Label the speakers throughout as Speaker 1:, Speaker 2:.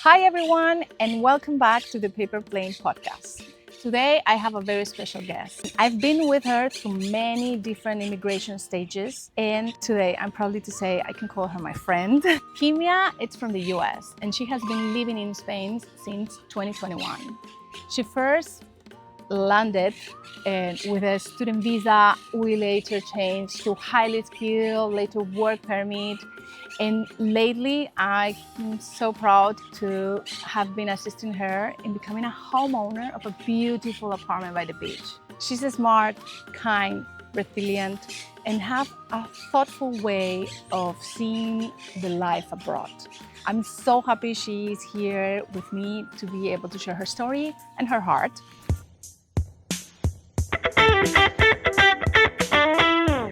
Speaker 1: Hi everyone, and welcome back to the Paper Plane podcast. Today I have a very special guest. I've been with her through many different immigration stages, and today I'm proud to say I can call her my friend. Kimia is from the US, and she has been living in Spain since 2021. She first landed with a student visa. We later changed to highly skilled, later work permit. And lately, I'm so proud to have been assisting her in becoming a homeowner of a beautiful apartment by the beach. She's a smart, kind, resilient, and have a thoughtful way of seeing the life abroad. I'm so happy she's here with me to be able to share her story and her heart.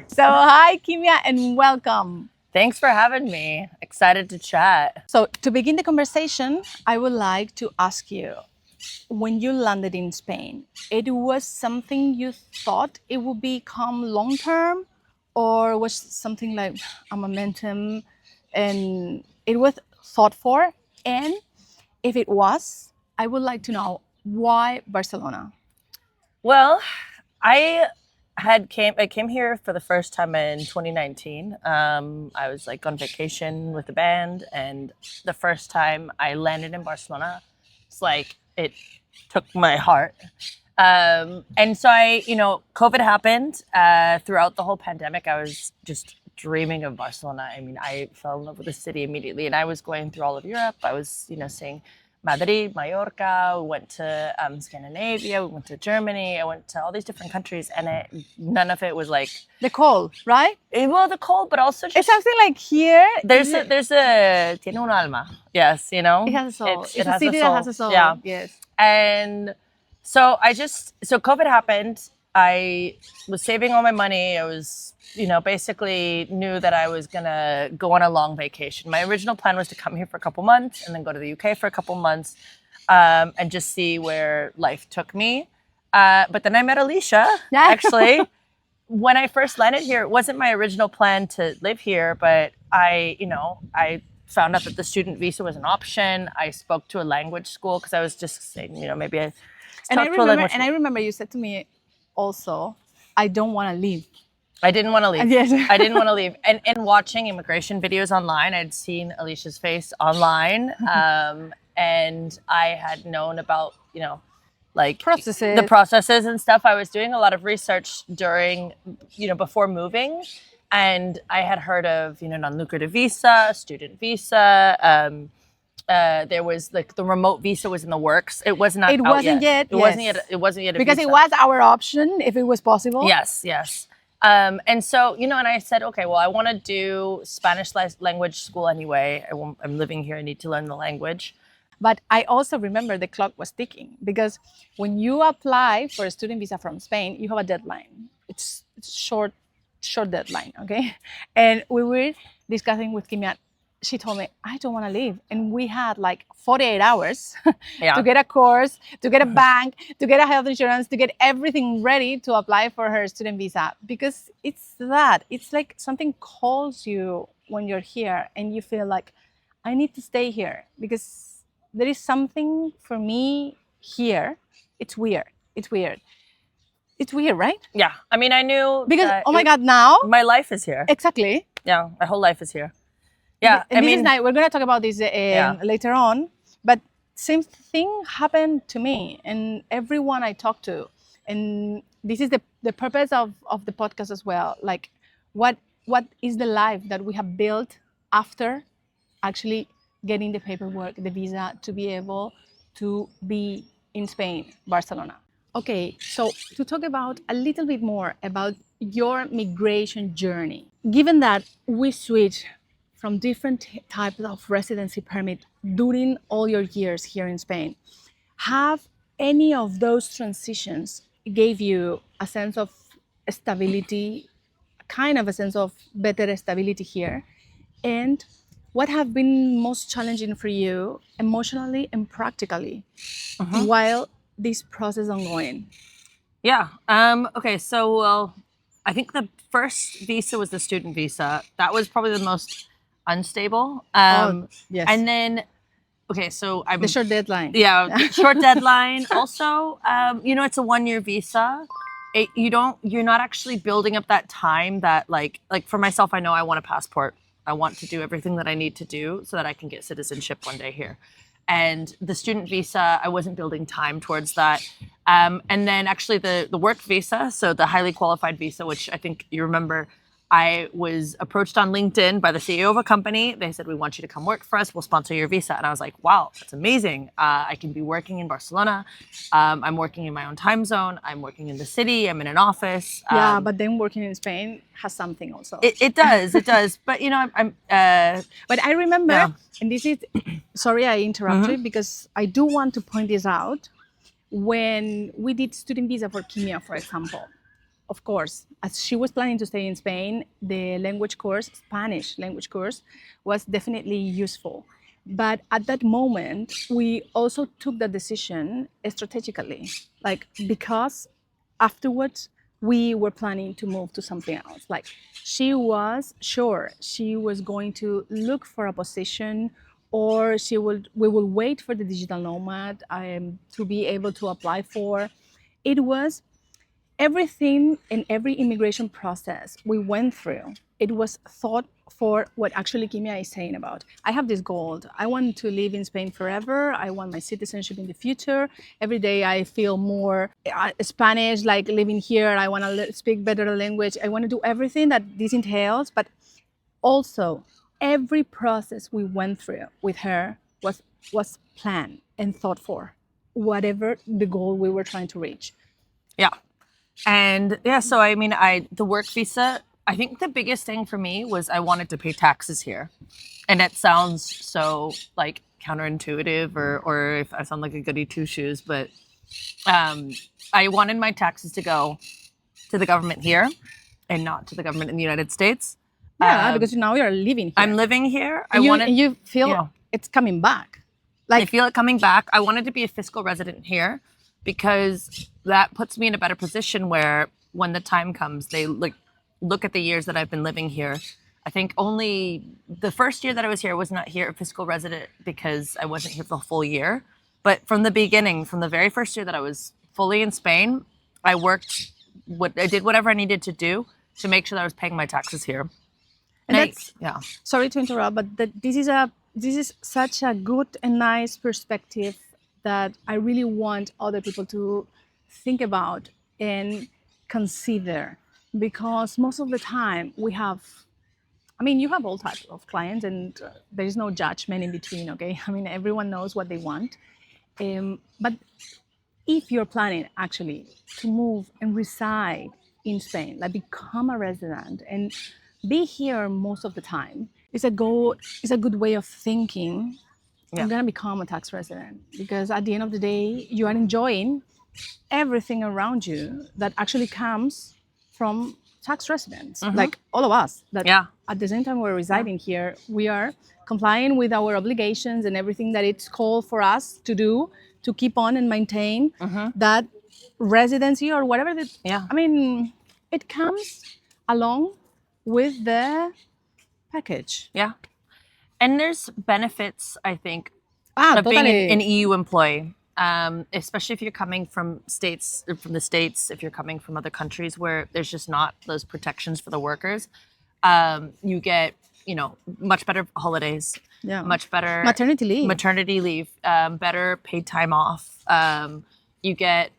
Speaker 1: So hi, Kimia, and welcome.
Speaker 2: Thanks for having me. Excited to chat.
Speaker 1: So to begin the conversation, I would like to ask you, when you landed in Spain, it was something you thought it would become long-term, or was something like a momentum and it was thought for? And if it was, I would like to know why Barcelona?
Speaker 2: Well, I came here for the first time in 2019. I was like on vacation with the band, and the first time I landed in Barcelona, it's like it took my heart. And so COVID happened. Throughout the whole pandemic, I was just dreaming of Barcelona. I mean, I fell in love with the city immediately, and I was going through all of Europe. I was, seeing Madrid, Mallorca, we went to Scandinavia, we went to Germany, I went to all these different countries, and none of it was like
Speaker 1: The cold, right?
Speaker 2: the cold, but also just
Speaker 1: It's something like here.
Speaker 2: there's a tiene un alma. Yes,
Speaker 1: It has a soul. It's a
Speaker 2: has
Speaker 1: city that has a soul.
Speaker 2: Yeah.
Speaker 1: Yes.
Speaker 2: And so COVID happened. I was saving all my money. I was, basically knew that I was gonna go on a long vacation. My original plan was to come here for a couple months and then go to the UK for a couple months, and just see where life took me. But then I met Alicia, actually. When I first landed here, it wasn't my original plan to live here, but I found out that the student visa was an option. I spoke to a language school because I was just saying, maybe I
Speaker 1: I remember you said to me also, I don't want to leave.
Speaker 2: I didn't want to leave.
Speaker 1: Yes.
Speaker 2: I didn't want to leave. And watching immigration videos online, I'd seen Alicia's face online, and I had known about,
Speaker 1: Processes.
Speaker 2: the processes and stuff. I was doing a lot of research during, before moving. And I had heard of, non-lucrative visa, student visa. There was like the remote visa was in the works. It was not.
Speaker 1: It wasn't yet.
Speaker 2: It wasn't yet. It wasn't yet.
Speaker 1: Because it was our option if it was possible.
Speaker 2: Yes. And so, and I said, okay, well, I want to do Spanish language school anyway. I'm living here. I need to learn the language.
Speaker 1: But I also remember the clock was ticking, because when you apply for a student visa from Spain, you have a deadline. It's short deadline, okay? And we were discussing with Kimia. She told me, I don't want to leave. And we had like 48 hours to get a course, to get a bank, to get a health insurance, to get everything ready to apply for her student visa. Because it's like something calls you when you're here and you feel like, I need to stay here because there is something for me here. It's weird, right?
Speaker 2: Yeah. I mean, I knew
Speaker 1: because, oh my God, now
Speaker 2: my life is here.
Speaker 1: Exactly.
Speaker 2: Yeah. My whole life is here. Yeah,
Speaker 1: and we're going to talk about this later on, but same thing happened to me and everyone I talk to. And this is the purpose of the podcast as well. Like, what is the life that we have built after actually getting the paperwork, the visa, to be able to be in Spain, Barcelona. Okay, so to talk about a little bit more about your migration journey, given that we switch from different types of residency permit during all your years here in Spain, have any of those transitions gave you a sense of stability, kind of a sense of better stability here? And what have been most challenging for you emotionally and practically while this process ongoing?
Speaker 2: Yeah. Okay. So, well, I think the first visa was the student visa. That was probably the most unstable.
Speaker 1: Yes.
Speaker 2: And then okay, so I'm
Speaker 1: The short deadline.
Speaker 2: yeah, short deadline. Also, you know, it's a 1-year visa. You're not actually building up that time that like for myself, I know I want a passport. I want to do everything that I need to do so that I can get citizenship one day here. And the student visa, I wasn't building time towards that. And then actually the work visa, so the highly qualified visa, which I think you remember, I was approached on LinkedIn by the CEO of a company. They said, we want you to come work for us. We'll sponsor your visa. And I was like, wow, that's amazing. I can be working in Barcelona. I'm working in my own time zone. I'm working in the city. I'm in an office.
Speaker 1: Yeah, but then working in Spain has something also.
Speaker 2: It does. But, you know,
Speaker 1: But I remember,
Speaker 2: Yeah.
Speaker 1: and this is, sorry I interrupted, because I do want to point this out. When we did student visa for Kimia, for example, of course, as she was planning to stay in Spain, the language course, Spanish language course, was definitely useful. But at that moment, we also took the decision strategically, like because afterwards we were planning to move to something else. Like she was sure she was going to look for a position, or we will wait for the digital nomad to be able to apply for. It was everything in every immigration process we went through. It was thought for what actually Kimia is saying about. I have this goal. I want to live in Spain forever. I want my citizenship in the future. Every day I feel more Spanish, like living here. I want to speak better language. I want to do everything that this entails. But also, every process we went through with her was planned and thought for, whatever the goal we were trying to reach.
Speaker 2: Yeah. And yeah, so I mean, the work visa, I think the biggest thing for me was I wanted to pay taxes here. And it sounds so like counterintuitive, or if I sound like a goody two shoes, but I wanted my taxes to go to the government here and not to the government in the United States.
Speaker 1: Yeah, because now you're living here.
Speaker 2: I'm living here.
Speaker 1: And you feel it's coming back.
Speaker 2: Like I feel it coming back. I wanted to be a fiscal resident here, because that puts me in a better position where when the time comes, they look at the years that I've been living here. I think only the first year that I was here, I was not here a fiscal resident because I wasn't here for the full year. But from the beginning, from the very first year that I was fully in Spain, I did whatever I needed to do to make sure that I was paying my taxes here.
Speaker 1: And sorry to interrupt, but this is such a good and nice perspective that I really want other people to think about and consider, because most of the time you have all types of clients, and there is no judgment in between, okay? I mean, everyone knows what they want. But if you're planning actually to move and reside in Spain, like become a resident and be here most of the time, it's a good way of thinking. I'm going to become a tax resident, because at the end of the day, you are enjoying everything around you that actually comes from tax residents, like all of us. That at the same time we're residing here, we are complying with our obligations and everything that it's called for us to do to keep on and maintain that residency or whatever. I mean, it comes along with the package.
Speaker 2: Yeah. And there's benefits, I think, of being an EU employee, especially if you're coming from the States, if you're coming from other countries where there's just not those protections for the workers. You get, much better holidays, much better maternity leave, better paid time off. You get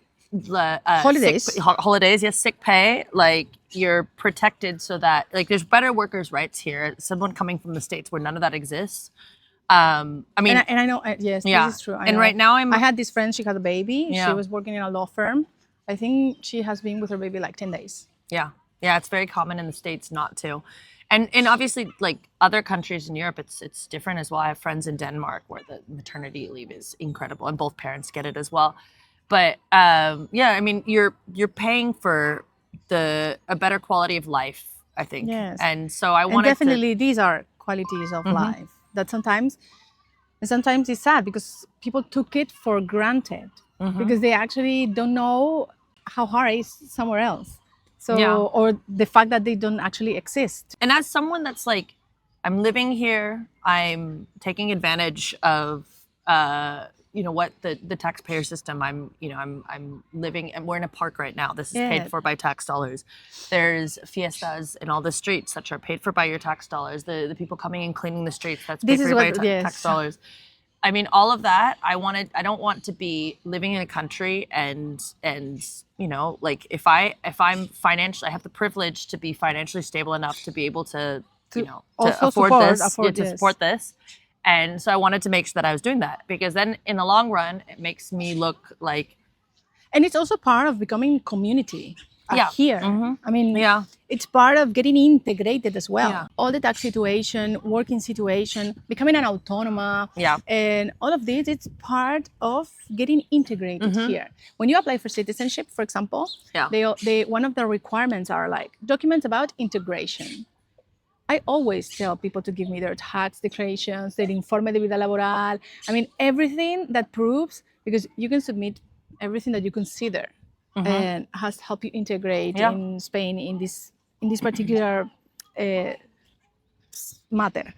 Speaker 2: holidays, sick pay. Like, you're protected so that there's better workers' rights here. Someone coming from the States where none of that exists. I mean,
Speaker 1: and I know, yes, this is true.
Speaker 2: And right now
Speaker 1: I had this friend, she had a baby. Yeah. She was working in a law firm. I think she has been with her baby like 10 days.
Speaker 2: Yeah. Yeah. It's very common in the States not to. And obviously, like other countries in Europe, it's different as well. I have friends in Denmark where the maternity leave is incredible and both parents get it as well. But I mean, you're paying for a better quality of life, I think.
Speaker 1: Yes.
Speaker 2: And so I wanted
Speaker 1: definitely these are qualities of life that sometimes it's sad because people took it for granted because they actually don't know how hard it is somewhere else. So or the fact that they don't actually exist.
Speaker 2: And as someone that's like, I'm living here, I'm taking advantage of you know what, the taxpayer system. I'm living, and we're in a park right now. This is paid for by tax dollars. There's fiestas in all the streets that are paid for by your tax dollars. The people coming and cleaning the streets, that's paid for by tax dollars. I mean, all of that. I don't want to be living in a country and you know, like if I'm financially, I have the privilege to be financially stable enough to be able to you know, to support this. And so I wanted to make sure that I was doing that, because then in the long run, it makes me look like.
Speaker 1: And it's also part of becoming community here.
Speaker 2: Mm-hmm.
Speaker 1: I mean, it's part of getting integrated as well.
Speaker 2: Yeah.
Speaker 1: All the tax situation, working situation, becoming an autónoma, and all of this, it's part of getting integrated here. When you apply for citizenship, for example, they one of the requirements are like documents about integration. I always tell people to give me their tax declarations, their informe de vida laboral. I mean, everything that proves, because you can submit everything that you consider and has helped you integrate in Spain in this particular matter.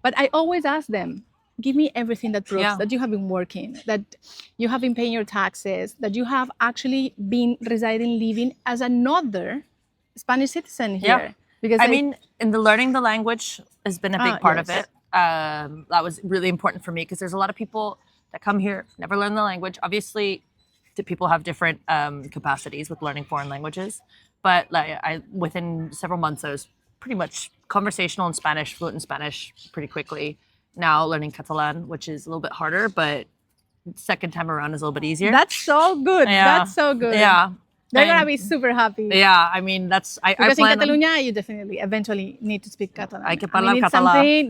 Speaker 1: But I always ask them, give me everything that proves that you have been working, that you have been paying your taxes, that you have actually been residing, living as another Spanish citizen here. Because
Speaker 2: I mean, in the learning the language has been a big part of it. That was really important for me, because there's a lot of people that come here, never learn the language. Obviously, people have different capacities with learning foreign languages. But like, within several months, I was pretty much conversational in Spanish, fluent in Spanish pretty quickly. Now learning Catalan, which is a little bit harder, but second time around is a little bit easier.
Speaker 1: That's so good. That's so good.
Speaker 2: Yeah.
Speaker 1: They're going to be super happy.
Speaker 2: Yeah, I mean, because
Speaker 1: in Catalonia, you definitely eventually need to speak Catalan.
Speaker 2: Hay que hablar catalán.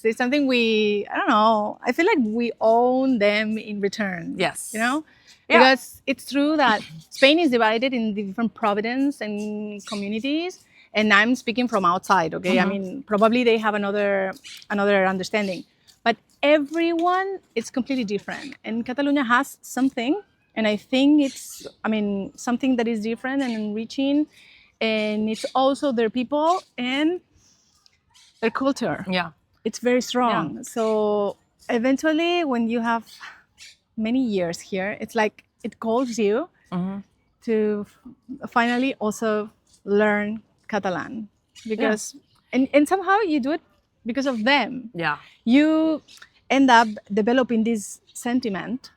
Speaker 1: It's something I don't know, I feel like we own them in return.
Speaker 2: Yes.
Speaker 1: You know? Because it's true that Spain is divided in different provinces and communities. And I'm speaking from outside, okay? I mean, probably they have another understanding. But everyone is completely different. And Catalonia has something. And I think it's, something that is different and enriching. And it's also their people and their culture.
Speaker 2: Yeah.
Speaker 1: It's very strong. Yeah. So eventually, when you have many years here, it's like it calls you to finally also learn Catalan. Because, and somehow you do it because of them.
Speaker 2: Yeah.
Speaker 1: You end up developing this sentiment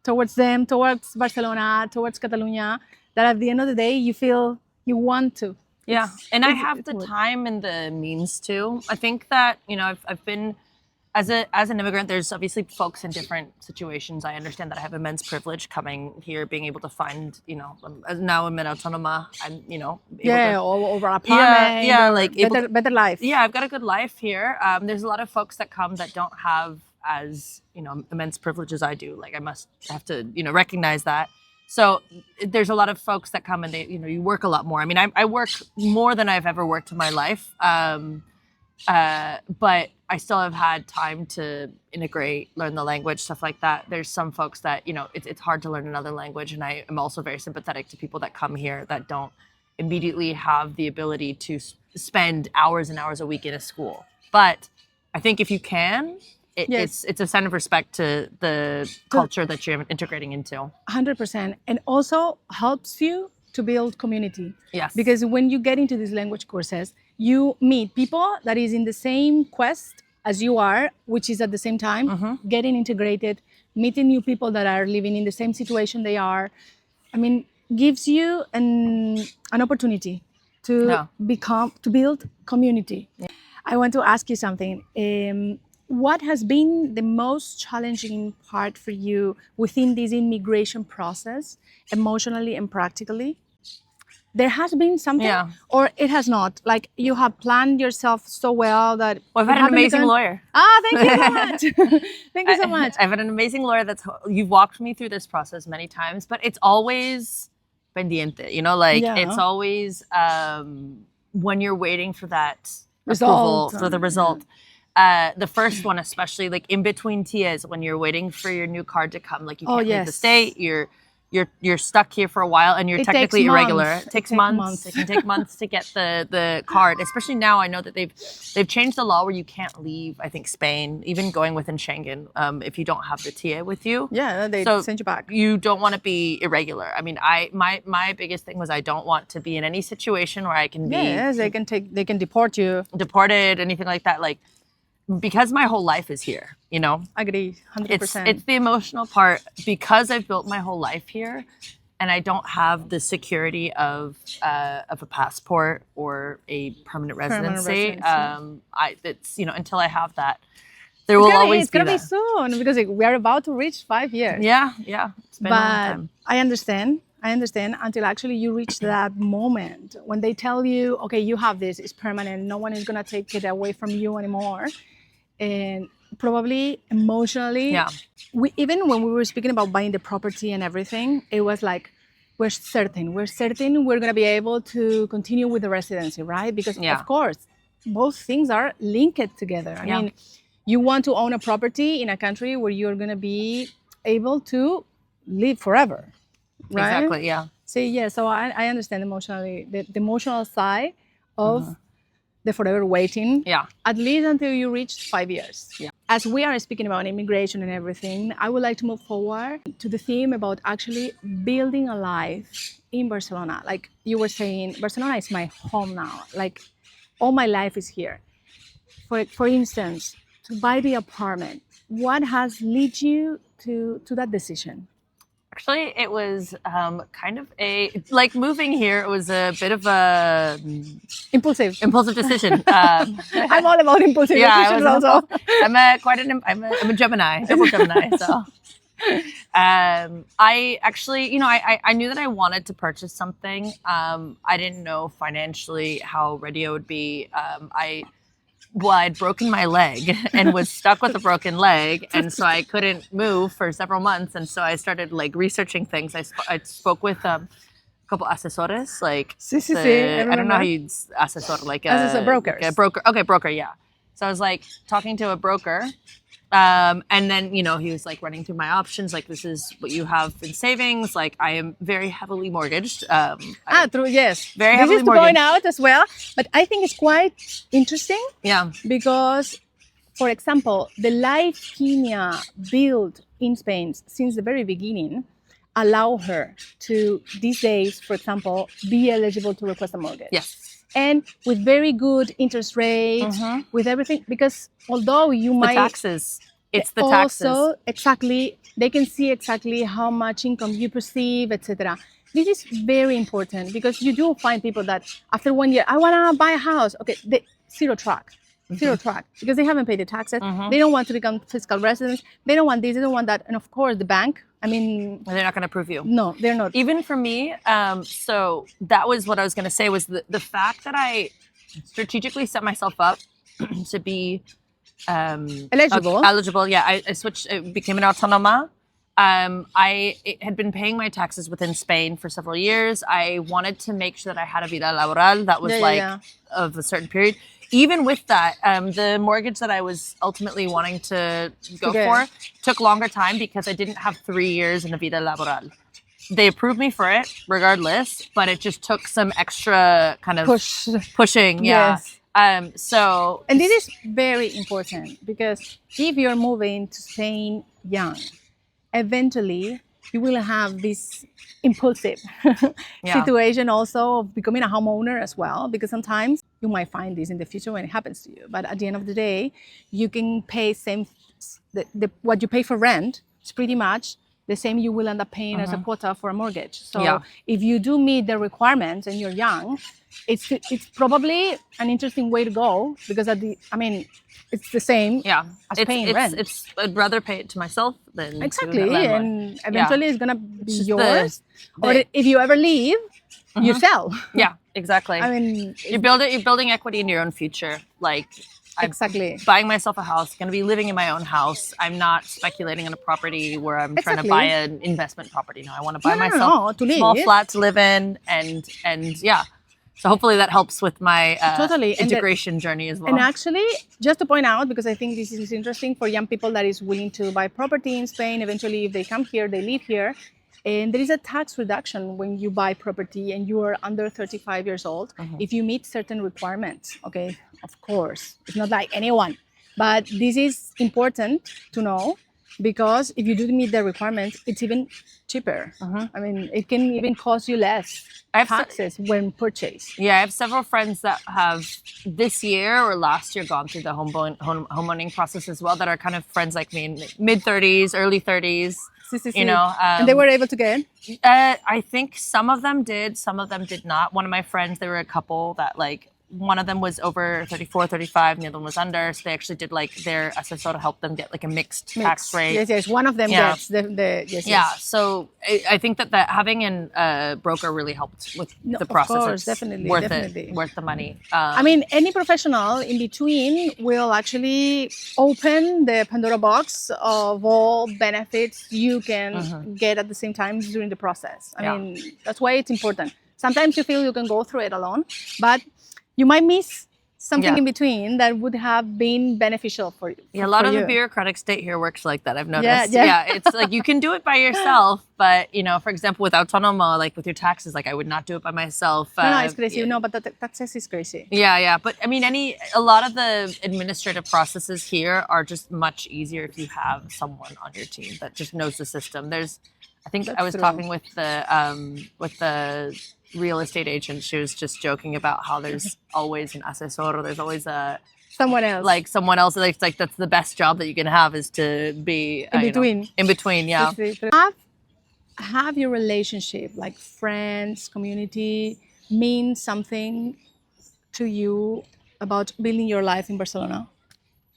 Speaker 1: towards them, towards Barcelona, towards Catalonia, that at the end of the day, you feel you want to.
Speaker 2: Yeah, and I have the time and the means to. I think that, I've been, as an immigrant, there's obviously folks in different situations. I understand that I have immense privilege coming here, being able to find, now I'm an autónoma, I'm,
Speaker 1: over apartment,
Speaker 2: like
Speaker 1: better life.
Speaker 2: Yeah, I've got a good life here. There's a lot of folks that come that don't have as immense privilege as I do. Like I have to recognize that. So there's a lot of folks that come and they you work a lot more. I mean, I work more than I've ever worked in my life, but I still have had time to integrate, learn the language, stuff like that. There's some folks that it's hard to learn another language, and I am also very sympathetic to people that come here that don't immediately have the ability to spend hours and hours a week in a school. But I think if you can, it's a sign of respect to the culture that you're integrating into.
Speaker 1: 100%. And also helps you to build community.
Speaker 2: Yes.
Speaker 1: Because when you get into these language courses, you meet people that is in the same quest as you are, which is at the same time getting integrated, meeting new people that are living in the same situation they are. I mean, gives you an opportunity to build community. Yeah. I want to ask you something. What has been the most challenging part for you within this immigration process, emotionally and practically? There has been something, or it has not? Like you have planned yourself so well that...
Speaker 2: Well, I've had an amazing lawyer.
Speaker 1: Thank you so much. Thank you so much.
Speaker 2: I've had an amazing lawyer you've walked me through this process many times, but it's always pendiente, it's always when you're waiting for that approval, for the result. The first one, especially like in between TIAs, when you're waiting for your new card to come, like you can't leave the state, you're stuck here for a while and you're
Speaker 1: It
Speaker 2: technically
Speaker 1: takes
Speaker 2: irregular.
Speaker 1: months.
Speaker 2: It takes months. It can take months to get the card. Especially now, I know that they've changed the law where you can't leave. I think Spain, even going within Schengen, if you don't have the TA with you.
Speaker 1: Yeah, they send you back.
Speaker 2: You don't want to be irregular. I mean, my biggest thing was I don't want to be in any situation where I can be
Speaker 1: they can deport you.
Speaker 2: deported, anything like that. Like, because my whole life is here, you know.
Speaker 1: Agree, 100%.
Speaker 2: It's the emotional part because I've built my whole life here, and I don't have the security of a passport or a permanent residency. It's until I have that, there will always be that.
Speaker 1: It's gonna be soon because we are about to reach 5 years.
Speaker 2: Yeah. It's been a long time.
Speaker 1: I understand until actually you reach that moment when they tell you, okay, you have this, it's permanent, no one is gonna take it away from you anymore. And probably emotionally, even when we were speaking about buying the property and everything, it was like, we're certain we're going to be able to continue with the residency, right? Because of course, both things are linked together. I mean, you want to own a property in a country where you're going to be able to live forever, right?
Speaker 2: Exactly, yeah.
Speaker 1: So I understand emotionally, the emotional side of the forever waiting, at least until you reach 5 years. Yeah. As we are speaking about immigration and everything, I would like to move forward to the theme about actually building a life in Barcelona. Like you were saying, Barcelona is my home now. Like all my life is here. For instance, to buy the apartment, what has led you to that decision?
Speaker 2: Actually, it was kind of like moving here. It was a bit of a
Speaker 1: impulsive
Speaker 2: decision.
Speaker 1: I'm all about impulsive decisions also.
Speaker 2: I'm a Gemini, double Gemini. So I actually, I knew that I wanted to purchase something. I didn't know financially how ready I would be. I'd broken my leg and was stuck with a broken leg, and so I couldn't move for several months. And so I started like researching things. I spoke with a couple asesores, like I don't know how you asesor, like
Speaker 1: brokers.
Speaker 2: Like a broker. Okay, broker, yeah. So I was like talking to a broker. And then, he was like running through my options. Like, this is what you have in savings. Like, I am very heavily mortgaged.
Speaker 1: True. Yes.
Speaker 2: Very heavily mortgaged.
Speaker 1: This is to point out as well. But I think it's quite interesting.
Speaker 2: Yeah.
Speaker 1: Because, for example, the life Kimia built in Spain since the very beginning allow her to, these days, for example, be eligible to request a mortgage.
Speaker 2: Yes.
Speaker 1: And with very good interest rates, with everything, because although you might...
Speaker 2: It's the taxes.
Speaker 1: Also, exactly, they can see exactly how much income you perceive, etc. This is very important because you do find people that after 1 year, I want to buy a house. Okay, zero track, because they haven't paid the taxes. They don't want to become fiscal residents. They don't want this, they don't want that. And of course, the bank, I mean...
Speaker 2: They're not going to approve you.
Speaker 1: No, they're not.
Speaker 2: Even for me, so that was what I was going to say, was the fact that I strategically set myself up to be... eligible. Yeah, I switched, it became an autónoma. I had been paying my taxes within Spain for several years. I wanted to make sure that I had a vida laboral that was of a certain period. Even with that, the mortgage that I was ultimately wanting to go for took longer time because I didn't have 3 years in a vida laboral. They approved me for it regardless, but it just took some extra kind of pushing. Yeah.
Speaker 1: Yes.
Speaker 2: And
Speaker 1: this is very important because if you're moving to Spain young, eventually you will have this impulsive situation also of becoming a homeowner as well, because sometimes you might find this in the future when it happens to you. But at the end of the day, you can pay what you pay for rent is pretty much the same you will end up paying as a quota for a mortgage. So if you do meet the requirements and you're young, it's probably an interesting way to go because it's the same as paying rent.
Speaker 2: I'd rather pay it to myself than
Speaker 1: exactly,
Speaker 2: to a
Speaker 1: and eventually it's gonna be yours. Or if you ever leave, you sell.
Speaker 2: Yeah, exactly.
Speaker 1: I mean,
Speaker 2: you're building equity in your own future. Like,
Speaker 1: exactly.
Speaker 2: Buying myself a house, going to be living in my own house. I'm not speculating on a property where I'm trying to buy an investment property. No, I want to buy myself a small flat to live in, and yeah. So hopefully that helps with my integration journey as well.
Speaker 1: And actually, just to point out, because I think this is interesting for young people that is willing to buy property in Spain, eventually if they come here, they live here, And there is a tax reduction when you buy property and you are under 35 years old. If you meet certain requirements, okay, of course, it's not like anyone, but this is important to know because if you do meet the requirements, it's even cheaper. I mean, it can even cost you less taxes when purchased.
Speaker 2: Yeah, I have several friends that have this year or last year gone through the homeowning process as well that are kind of friends like me in mid-30s, early 30s. You know,
Speaker 1: and they were able to get?
Speaker 2: I think some of them did, some of them did not. One of my friends, there were a couple that like, one of them was over 34, 35, and the other one was under. So they actually did like their assessor to help them get like a mixed tax rate.
Speaker 1: Yes. One of them gets the yes.
Speaker 2: Yeah. So I think that having a broker really helped with the process.
Speaker 1: Of course, definitely.
Speaker 2: Worth the money.
Speaker 1: I mean, any professional in between will actually open the Pandora box of all benefits you can get at the same time during the process. I mean, that's why it's important. Sometimes you feel you can go through it alone, but you might miss something in between that would have been beneficial for you.
Speaker 2: Yeah, a lot of the bureaucratic state here works like that. I've noticed. Yeah, it's like you can do it by yourself, but you know, for example, with autonomo, like with your taxes, like I would not do it by myself.
Speaker 1: No, it's crazy. No, but the taxes is crazy.
Speaker 2: Yeah. But I mean, a lot of the administrative processes here are just much easier if you have someone on your team that just knows the system. I think I was talking with the real estate agent. She was just joking about how there's always an asesor, there's always someone else like that's the best job that you can have is to be in between. Yeah.
Speaker 1: Have your relationship, like friends, community, mean something to you about building your life in Barcelona?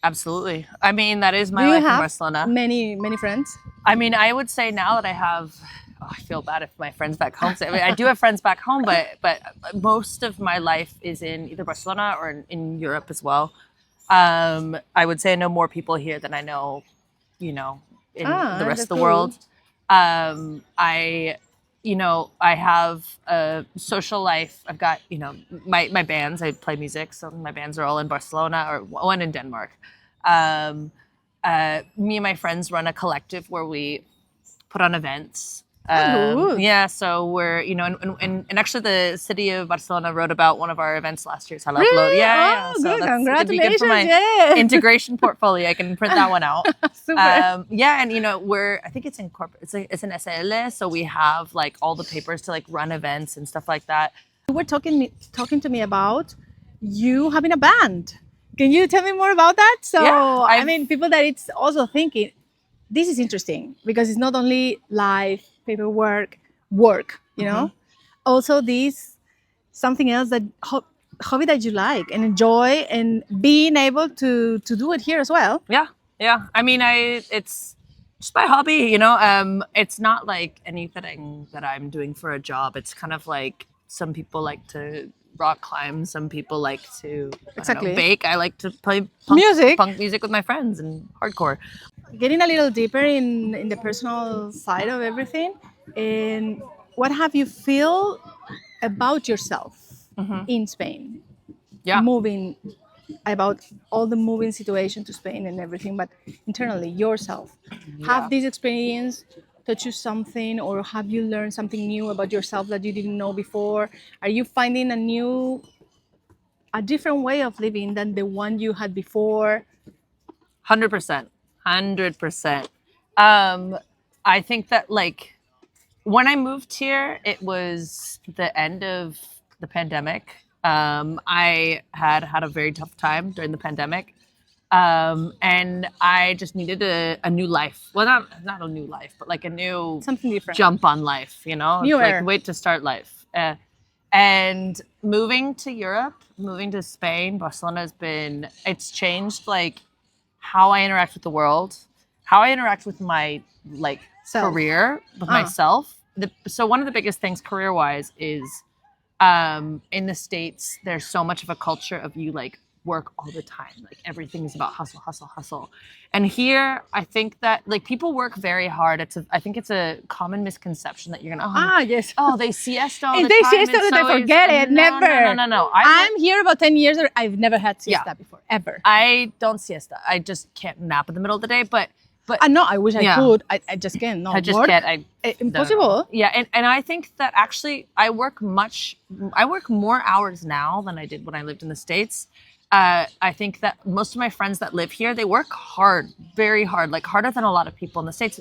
Speaker 2: Absolutely. I mean, that is my life in Barcelona.
Speaker 1: Many friends.
Speaker 2: I mean, I would say now that I have, I feel bad if my friends back home say, I mean, I do have friends back home, but most of my life is in either Barcelona or in Europe as well. I would say I know more people here than I know, in the rest of the world. I have a social life. I've got, my bands. I play music, so my bands are all in Barcelona or one in Denmark. Me and my friends run a collective where we put on events. So we're, and actually the city of Barcelona wrote about one of our events last year. So I'll upload. Yeah.
Speaker 1: So
Speaker 2: that's
Speaker 1: congratulations.
Speaker 2: good for my integration portfolio. I can print that one out.
Speaker 1: Super.
Speaker 2: And I think it's in corporate. It's an SL, so we have like all the papers to like run events and stuff like that.
Speaker 1: You were talking to me about you having a band. Can you tell me more about that? So I mean, people that it's also thinking, this is interesting because it's not only life, paperwork, work, also this something else that hobby that you like and enjoy and being able to do it here as well.
Speaker 2: Yeah. I mean, it's just my hobby, it's not like anything that I'm doing for a job. It's kind of like some people like to rock climb, some people like to bake. I like to play punk music with my friends and hardcore.
Speaker 1: Getting a little deeper in the personal side of everything, and what have you feel about yourself in Spain? Moving, about all the moving situation to Spain and everything, but internally yourself. Have this experience taught you something, or have you learned something new about yourself that you didn't know before? Are you finding a different way of living than the one you had before?
Speaker 2: 100%. I think that like when I moved here, it was the end of the pandemic. I had a very tough time during the pandemic. And I just needed a new life. Well, not a new life, but like a new
Speaker 1: something different
Speaker 2: jump on life,
Speaker 1: Newer.
Speaker 2: Like wait to start life. And moving to Europe, moving to Spain, Barcelona it's changed like how I interact with the world, how I interact with my career, with myself. So one of the biggest things career-wise is in the States, there's so much of a culture of you like work all the time. Like everything is about hustle. And here, I think that like people work very hard. I think it's a common misconception that you're gonna they siesta all the time.
Speaker 1: If they siesta, they forget it. Never.
Speaker 2: No.
Speaker 1: I'm here about 10 years. I've never had siesta before, ever.
Speaker 2: I don't siesta. I just can't nap in the middle of the day. But But
Speaker 1: no, I wish I could. I just can't. No,
Speaker 2: I just
Speaker 1: work,
Speaker 2: can't.
Speaker 1: impossible.
Speaker 2: Yeah, and I think that actually I work more hours now than I did when I lived in the States. I think that most of my friends that live here, they work hard, very hard, like harder than a lot of people in the States.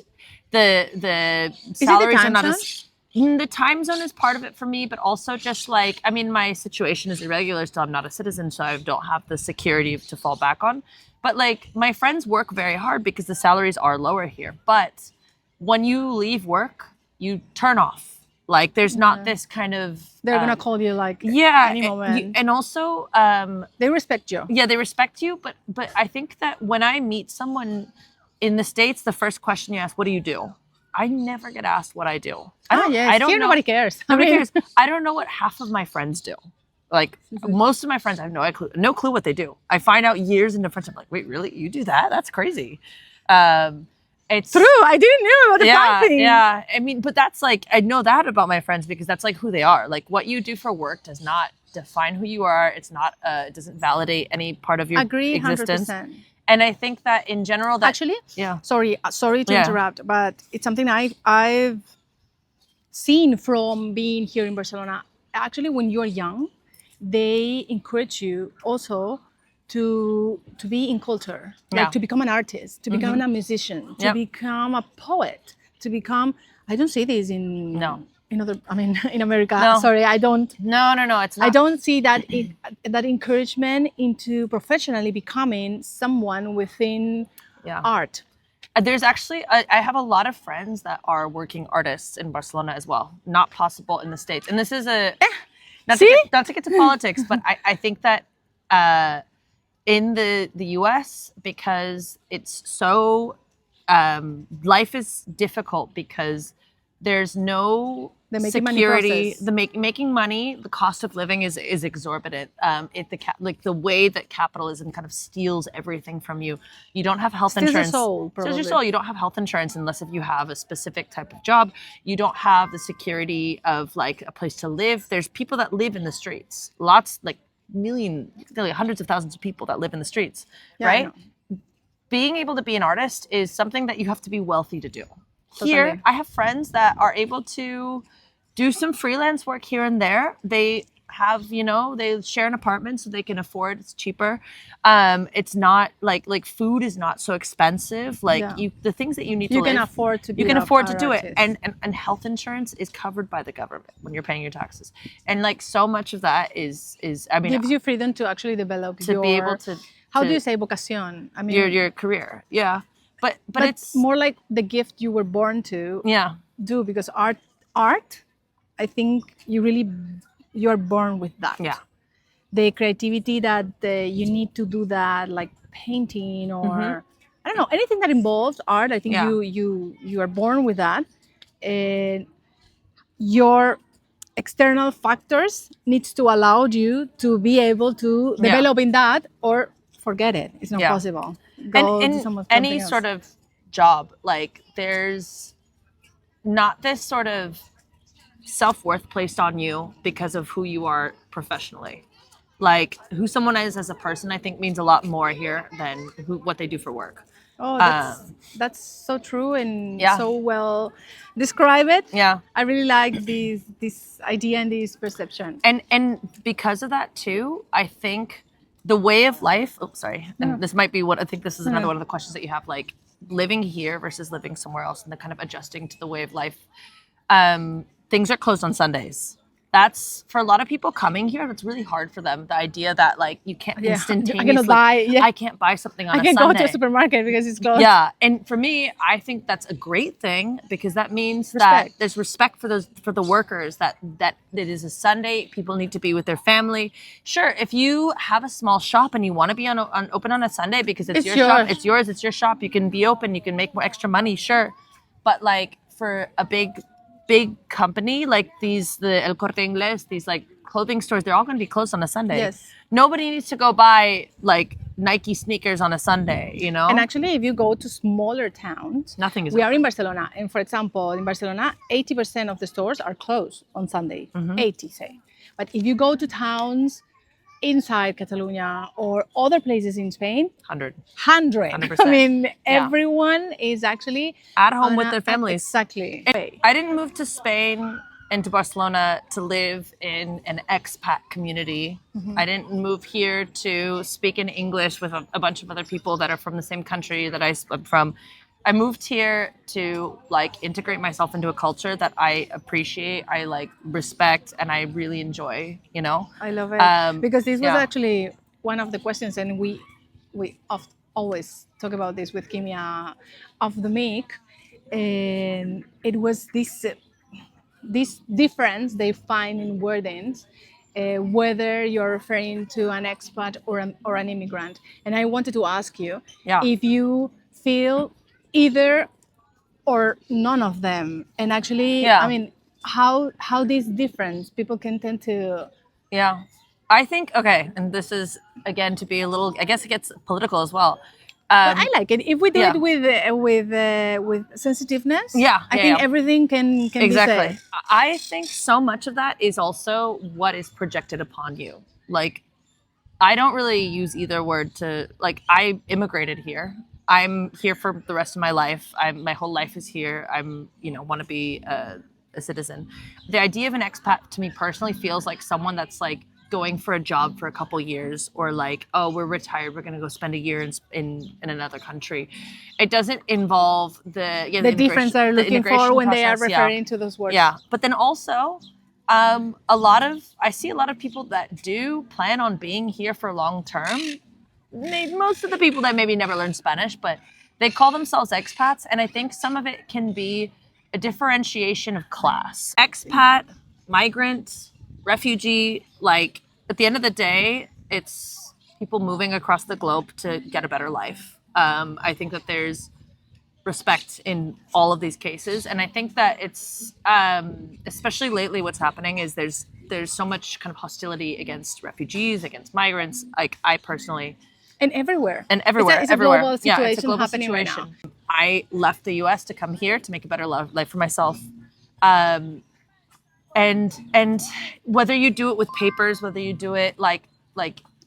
Speaker 2: The salaries are not as... The time zone is part of it for me, but also just like, I mean, my situation is irregular, so I'm not a citizen, so I don't have the security to fall back on. But like, my friends work very hard because the salaries are lower here. But when you leave work, you turn off. Like, there's not this kind of...
Speaker 1: They're going to call you like any moment.
Speaker 2: And also...
Speaker 1: they respect you.
Speaker 2: Yeah, they respect you. But I think that when I meet someone in the States, the first question you ask, what do you do? I never get asked what I do. I don't
Speaker 1: here
Speaker 2: know.
Speaker 1: Nobody cares.
Speaker 2: Nobody cares. I don't know what half of my friends do. Like, most of my friends, I have no clue what they do. I find out years into friendship, I'm like, wait, really? You do that? That's crazy. It's
Speaker 1: true. I didn't know about the time thing.
Speaker 2: Yeah. I mean, but that's like, I know that about my friends because that's like who they are. Like, what you do for work does not define who you are. It's not, it doesn't validate any part of your existence. 100%. And I think that in general, that
Speaker 1: actually, sorry to interrupt, but it's something I've seen from being here in Barcelona. Actually, when you're young, they encourage you also to be in culture, like to become an artist, to become a musician, to become a poet, to become. I don't see this in America.
Speaker 2: No.
Speaker 1: Sorry, I don't.
Speaker 2: No, it's not.
Speaker 1: I don't see that that encouragement into professionally becoming someone within art.
Speaker 2: There's actually, I have a lot of friends that are working artists in Barcelona as well. Not possible in the States. And this is not to get to politics, but I think that in the US, because it's so, life is difficult because there's no security. Making money, the cost of living is exorbitant. The way that capitalism kind of steals everything from you. You don't have health insurance.
Speaker 1: Steals your soul.
Speaker 2: You don't have health insurance unless if you have a specific type of job. You don't have the security of like a place to live. There's people that live in the streets. Lots, like hundreds of thousands of people that live in the streets, right? Being able to be an artist is something that you have to be wealthy to do. Here, I have friends that are able to do some freelance work here and there. They have, they share an apartment so they can afford. It's cheaper. It's not like food is not so expensive. Like the things that you need to live,
Speaker 1: you can afford to
Speaker 2: do it. And health insurance is covered by the government when you're paying your taxes. And like so much of that is
Speaker 1: gives you freedom to actually develop
Speaker 2: be able to.
Speaker 1: How do you say vocación? I mean
Speaker 2: your career. Yeah. But
Speaker 1: it's more like the gift you were born to do, because art, I think you're born with that.
Speaker 2: Yeah.
Speaker 1: The creativity that you need to do that, like painting or I don't know, anything that involves art. I think you are born with that. And your external factors needs to allow you to be able to develop in that, or forget it. It's not possible.
Speaker 2: And any sort of job, like there's not this sort of self-worth placed on you because of who you are professionally. Like who someone is as a person, I think means a lot more here than what they do for work.
Speaker 1: Oh, that's so true and so well described.
Speaker 2: Yeah,
Speaker 1: I really like this idea and this perception.
Speaker 2: And because of that too, I think the way of life. Oh, sorry. And this might be I think this is another one of the questions that you have, like living here versus living somewhere else, and the kind of adjusting to the way of life. Things are closed on Sundays. That's for a lot of people coming here. That's really hard for them. The idea that like you can't instantaneously. I can't buy something on a Sunday.
Speaker 1: I can't go to a supermarket because it's closed.
Speaker 2: Yeah, and for me, I think that's a great thing because that means that there's respect for the workers. That it is a Sunday. People need to be with their family. Sure, if you have a small shop and you want to be open on a Sunday because it's your shop, it's yours, it's your shop. You can be open. You can make more extra money. Sure, but like for a big company like the El Corte Inglés, these like clothing stores, they're all going to be closed on a Sunday.
Speaker 1: Yes.
Speaker 2: Nobody needs to go buy like Nike sneakers on a Sunday,
Speaker 1: And actually, if you go to smaller towns,
Speaker 2: nothing is.
Speaker 1: We are in Barcelona, and for example, in Barcelona, 80% of the stores are closed on Sunday. 80, say. But if you go to towns inside Catalonia or other places in Spain,
Speaker 2: 100.
Speaker 1: 100.
Speaker 2: 100%.
Speaker 1: I mean, everyone is actually
Speaker 2: at home with their families.
Speaker 1: Exactly.
Speaker 2: I didn't move to Spain and to Barcelona to live in an expat community. I didn't move here to speak in English with a bunch of other people that are from the same country that I'm from. I moved here to like integrate myself into a culture that I appreciate, I like respect, and I really enjoy. You know,
Speaker 1: I love it because this was
Speaker 2: yeah.
Speaker 1: actually one of the questions, and we always talk about this with Kimia of the make, and it was this difference they find in wordings, whether you're referring to an expat or an immigrant. And I wanted to ask you if you feel either or none of them, and actually, I mean, how this difference people can tend to.
Speaker 2: Yeah, I think okay, and this is again to be a little. I guess it gets political as well.
Speaker 1: But I like it if we do it with sensitiveness. I think everything can be said.
Speaker 2: I think so much of that is also what is projected upon you. Like, I don't really use either word to like. I immigrated here. I'm here for the rest of my life. My whole life is here. Want to be a citizen. The idea of an expat to me personally feels like someone that's like going for a job for a couple years, or like, oh, we're retired, we're going to go spend a year in another country. It doesn't involve the
Speaker 1: difference they're looking for when they are referring to those words.
Speaker 2: But then also I see a lot of people that do plan on being here for long term. Most of the people that maybe never learned Spanish, but they call themselves expats, and I think some of it can be a differentiation of class. Expat, migrant, refugee, like at the end of the day, it's people moving across the globe to get a better life. I think that there's respect in all of these cases, and I think that it's especially lately what's happening is there's so much kind of hostility against refugees, against migrants. Like I personally,
Speaker 1: and everywhere,
Speaker 2: it's
Speaker 1: a global situation it's a global happening
Speaker 2: situation.
Speaker 1: Right now.
Speaker 2: I left the U.S. to come here to make a better life for myself. And whether you do it with papers, whether you do it like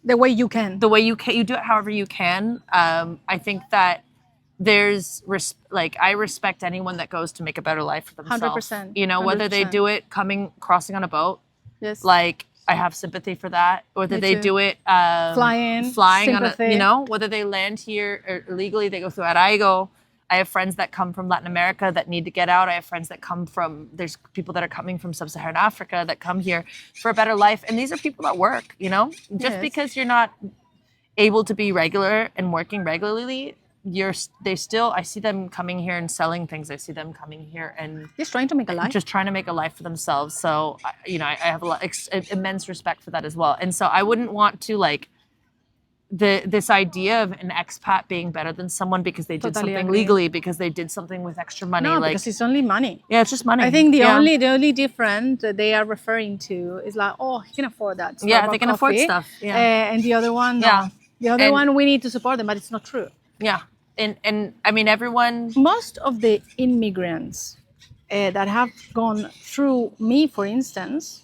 Speaker 1: the way you can,
Speaker 2: you do it however you can. I think that there's I respect anyone that goes to make a better life for themselves.
Speaker 1: 100%.
Speaker 2: You know, whether
Speaker 1: 100%.
Speaker 2: they do it crossing on a boat.
Speaker 1: Yes.
Speaker 2: Like I have sympathy for that. Whether they do it flying
Speaker 1: sympathy.
Speaker 2: on a, you know, whether they land here or illegally, they go through Araigo. I have friends that come from Latin America that need to get out. I have friends that there's people that are coming from sub-Saharan Africa that come here for a better life. And these are people that work, you know? Just because you're not able to be regular and working regularly, I see them coming here and selling things. I see them coming here and
Speaker 1: just trying to make a life
Speaker 2: for themselves. So, I have immense respect for that as well. And so I wouldn't want to like this idea of an expat being better than someone because they did something legally, because they did something with extra money.
Speaker 1: No, because it's only money.
Speaker 2: Yeah, it's just money.
Speaker 1: I think the only difference that they are referring to is like, oh, he can afford that.
Speaker 2: Yeah, they can afford stuff. Yeah.
Speaker 1: And the other one, no. The other one, we need to support them, but it's not true.
Speaker 2: Yeah. And I mean,
Speaker 1: most of the immigrants that have gone through me, for instance,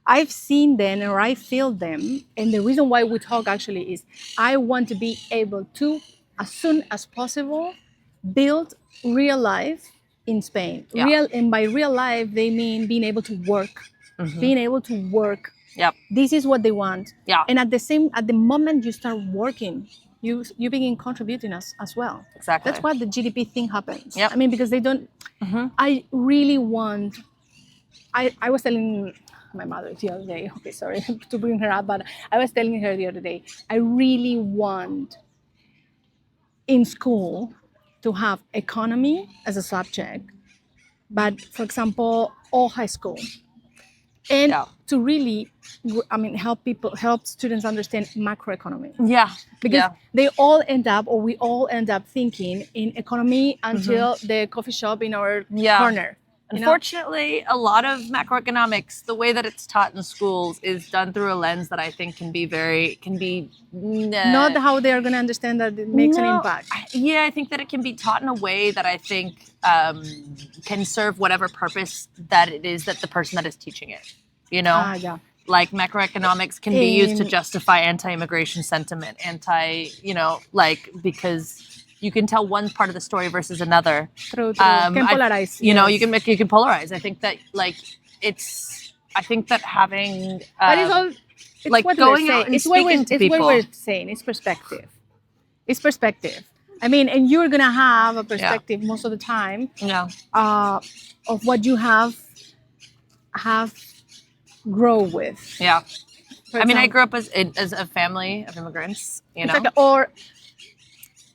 Speaker 1: I've seen them or I feel them. And the reason why we talk actually is I want to be able to, as soon as possible, build real life in Spain. And by real life, they mean being able to work, being able to work.
Speaker 2: Yep.
Speaker 1: This is what they want.
Speaker 2: Yeah.
Speaker 1: And at the moment you start working, you begin contributing as well.
Speaker 2: Exactly.
Speaker 1: That's what the GDP thing happens.
Speaker 2: Yep.
Speaker 1: I mean, because they don't, I really want, I was telling my mother the other day, okay, sorry to bring her up, but I was telling her the other day, I really want in school to have economy as a subject, but for example, all high school. And to really, help students understand macroeconomy.
Speaker 2: Yeah.
Speaker 1: Because we all end up thinking in economy until the coffee shop in our corner.
Speaker 2: Unfortunately, a lot of macroeconomics, the way that it's taught in schools, is done through a lens that I think can be
Speaker 1: not how they are going to understand that it makes an impact.
Speaker 2: I think that it can be taught in a way that I think can serve whatever purpose that it is that the person that is teaching it, you know? like macroeconomics can be used to
Speaker 1: In-
Speaker 2: justify anti-immigration sentiment, because you can tell one part of the story versus another.
Speaker 1: True. Can polarize.
Speaker 2: You
Speaker 1: yes.
Speaker 2: can polarize. I think that I think that having
Speaker 1: But it's all. It's
Speaker 2: like
Speaker 1: what
Speaker 2: going
Speaker 1: we're
Speaker 2: out
Speaker 1: saying.
Speaker 2: and
Speaker 1: It's what
Speaker 2: speaking to people.
Speaker 1: It's what we're saying. It's perspective. It's perspective. I mean, and you're gonna have a perspective most of the time
Speaker 2: Yeah.
Speaker 1: of what you have grow with.
Speaker 2: Yeah.
Speaker 1: For
Speaker 2: I mean, I
Speaker 1: example,
Speaker 2: grew up as a family of immigrants, you know.
Speaker 1: exactly. Or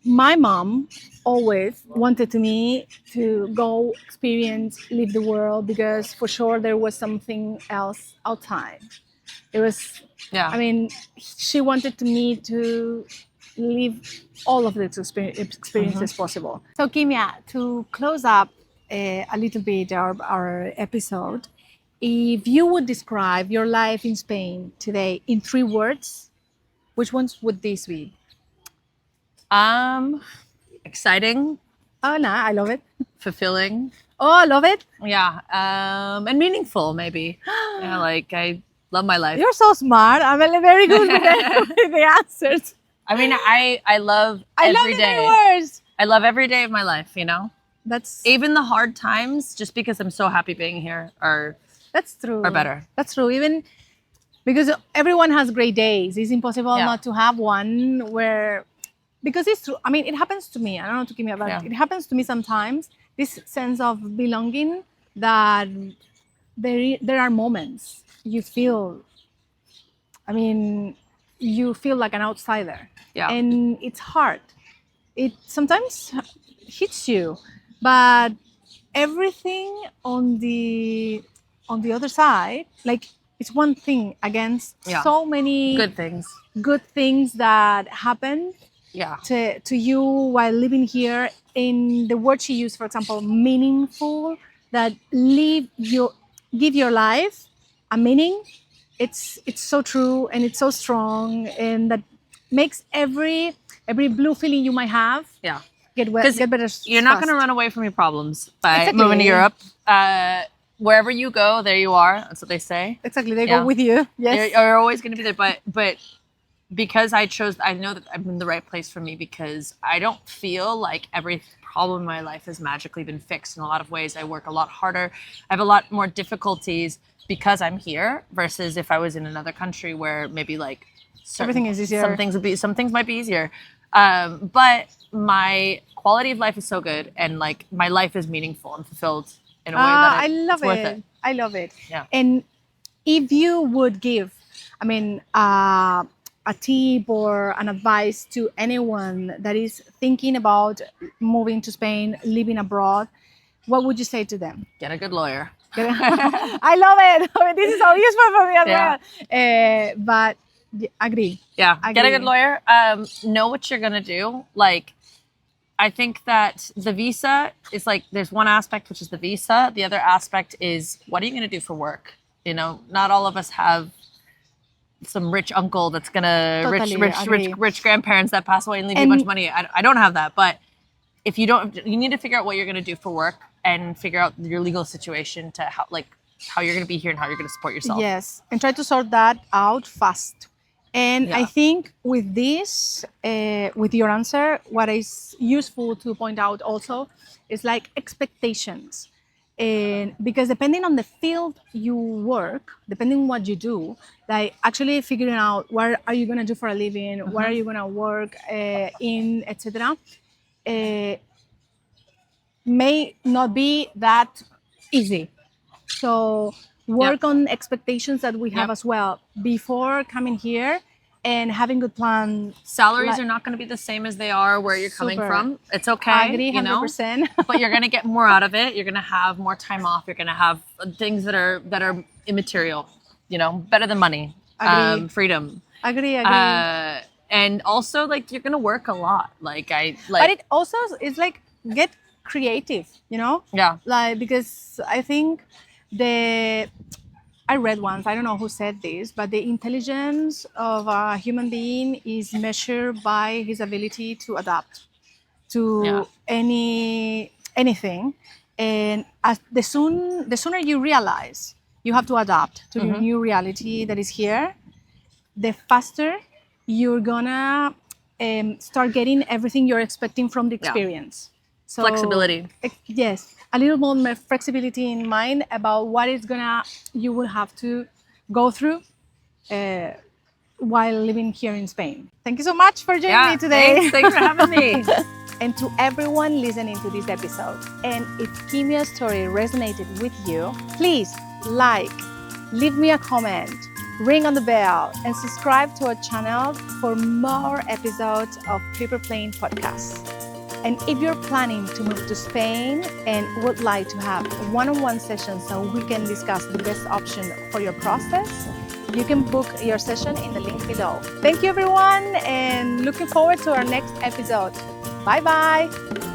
Speaker 1: my mom always wanted me to go experience, live the world, because for sure there was something else outside. It was,
Speaker 2: Yeah.
Speaker 1: I mean, she wanted me to live all of the experiences possible. So, Kimia, to close up a little bit our episode, if you would describe your life in Spain today in 3 words, which ones would these be?
Speaker 2: Exciting,
Speaker 1: Oh, no, I love it.
Speaker 2: fulfilling,
Speaker 1: Oh, I love it.
Speaker 2: yeah, and meaningful maybe. Yeah, like I love my life.
Speaker 1: You're so smart. I'm very good with the answers.
Speaker 2: I mean, I love
Speaker 1: I love
Speaker 2: every
Speaker 1: the
Speaker 2: day.
Speaker 1: 3 words.
Speaker 2: I love every day of my life, you know.
Speaker 1: That's
Speaker 2: Even the hard times, just because I'm so happy being here, are
Speaker 1: true.
Speaker 2: better.
Speaker 1: That's true. Even because everyone has great days. It's impossible
Speaker 2: Yeah.
Speaker 1: not to have one where, because it's true. I mean, it happens to me. I don't know to Kimia, but
Speaker 2: Yeah.
Speaker 1: it happens to me sometimes. This sense of belonging that there are moments you feel. I mean, you feel like an outsider.
Speaker 2: Yeah.
Speaker 1: And it's hard. It sometimes hits you, but everything on the other side, like it's one thing against
Speaker 2: Yeah.
Speaker 1: so many
Speaker 2: Good things.
Speaker 1: that happen
Speaker 2: Yeah.
Speaker 1: to you while living here. In the word she used, for example, meaningful, that give your life a meaning. It's so true and it's so strong, and that makes every blue feeling you might have
Speaker 2: Yeah.
Speaker 1: get better.
Speaker 2: You're not going to run away from your problems by moving to Europe. Wherever you go, there you are. That's what they say.
Speaker 1: Exactly, they
Speaker 2: Yeah.
Speaker 1: go with you. Yes,
Speaker 2: You're always going to be there. But because I know that I'm in the right place for me, because I don't feel like every problem in my life has magically been fixed. In a lot of ways, I work a lot harder. I have a lot more difficulties because I'm here versus if I was in another country where maybe like
Speaker 1: everything is easier.
Speaker 2: Some things might be easier. But my quality of life is so good, and like my life is meaningful and fulfilled in a way that
Speaker 1: I love
Speaker 2: it's worth
Speaker 1: it. I love it.
Speaker 2: Yeah.
Speaker 1: And if you would give, I mean, a tip or an advice to anyone that is thinking about moving to Spain, living abroad, what would you say to them?
Speaker 2: Get a good lawyer.
Speaker 1: I love it. I mean, this is so useful for me as
Speaker 2: Yeah.
Speaker 1: well. But agree.
Speaker 2: Yeah, get a
Speaker 1: Agree.
Speaker 2: good lawyer. Know what you're gonna do. Like, I think that the visa is like, there's one aspect, which is the visa. The other aspect is, what are you gonna do for work? You know, not all of us have some rich uncle that's gonna
Speaker 1: Totally
Speaker 2: rich grandparents that pass away and leave you a bunch of money. I don't have that, but if you don't, you need to figure out what you're gonna do for work and figure out your legal situation to how you're gonna be here and how you're gonna support yourself.
Speaker 1: Yes, and try to sort that out fast. And
Speaker 2: Yeah.
Speaker 1: I think with this, with your answer, what is useful to point out also is like expectations. And because depending on the field you work, depending on what you do, like actually figuring out what are you going to do for a living, what are you going to work in, etc., may not be that easy. So work on expectations that we have
Speaker 2: Yep.
Speaker 1: as well before coming here, and having good plans.
Speaker 2: Salaries are not going to be the same as they are where you're coming
Speaker 1: Super.
Speaker 2: from. It's okay,
Speaker 1: I agree,
Speaker 2: you know,
Speaker 1: 100%.
Speaker 2: but you're going to get more out of it. You're going to have more time off. You're going to have things that are immaterial, you know, better than money,
Speaker 1: Agree.
Speaker 2: freedom.
Speaker 1: Agree.
Speaker 2: And also, like, you're going to work a lot.
Speaker 1: But it also is like, get creative, you know?
Speaker 2: Yeah.
Speaker 1: Like, because I think I read once, I don't know who said this, but the intelligence of a human being is measured by his ability to adapt to anything. And the sooner you realize you have to adapt to your new reality that is here, the faster you're gonna start getting everything you're expecting from the experience. So
Speaker 2: Flexibility.
Speaker 1: Yes, a little more flexibility in mind about what is you will have to go through while living here in Spain. Thank you so much for joining me today.
Speaker 2: Thanks for having me.
Speaker 1: And to everyone listening to this episode, and if Kimia's story resonated with you, please like, leave me a comment, ring on the bell, and subscribe to our channel for more episodes of Paper Plane Podcasts. And if you're planning to move to Spain and would like to have one-on-one sessions so we can discuss the best option for your process, you can book your session in the link below. Thank you, everyone, and looking forward to our next episode. Bye-bye.